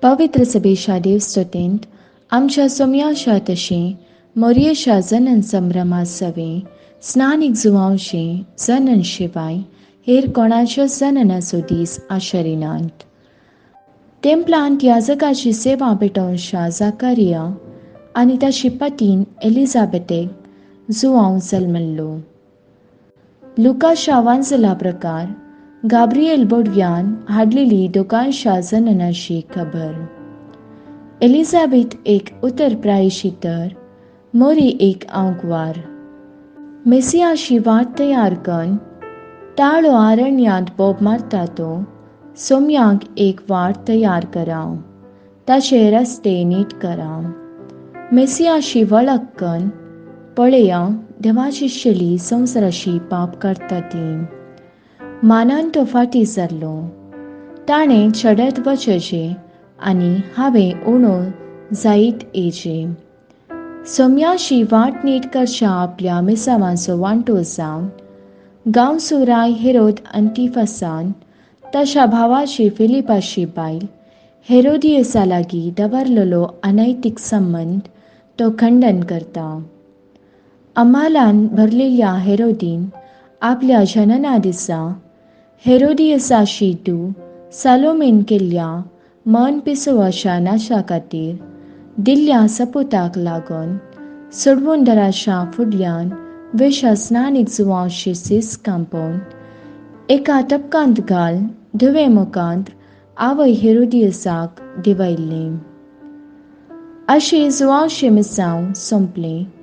पवित्र सभेच्या देवस्तुतींत आमच्या सोम्याशा तशें मोरयेच्या जनन संभ्रमा सवे स्नानीक जुवांवचे जनन शिवाय हेर कोणाच्यो जननाचो दीस आचरिनात. तेंपलांत याजकाची सेवा पेटोवच्या जाकारिया आनी ताची पतीन एलिझाबेथेक जुवांव जल्मल्लो. लुकाच्या वांचला प्रकार गाब्रिएल बोडव्यान हाडलेली दोगांयच्या जननाची खबर. एलिझाबेथ एक उतरप्रायेची तर मोरी एक आंकवार. मेसियाची वाट तयार करून ताळो आरण्यांत बोब मारता तो सोम्यांक एक वाट तयार कराव, ताचे रस्ते नीट कराव. मेसियाची वळख करून पळया देवाची शेली संवसाराची पाप करता ती. मानान तो फाटी सरलो. ताणें चडत वचचे आनी हांवें उणो जायत येचे. सोम्याची वाट नीट करच्या आपल्या मेसावांचो वांटो जावन गांवसुराय हेरोद अंतिफासान ताच्या भावाची फिलिपाची बायल हेरोदियसा लागीं दवरलेलो अनैतीक संबंद तो खंडन करता. अमालान भरलेल्या हेरोदीन आपल्या जनना दिसा हेरोदियसाची धूव सालोमेन केल्ल्या मन पिसोवच्या नाचा खातीर दिल्ल्या सपुताक लागून सुडवुंडराच्या फुडल्यान वेशा स्नानीक जुवांवची सीस कांपोवन एका तपकांत घाल धुवे मुखांत आवय हेरोदियसाक दिवयल्लें. अशें जुवांवचे मिसांव सोंपलें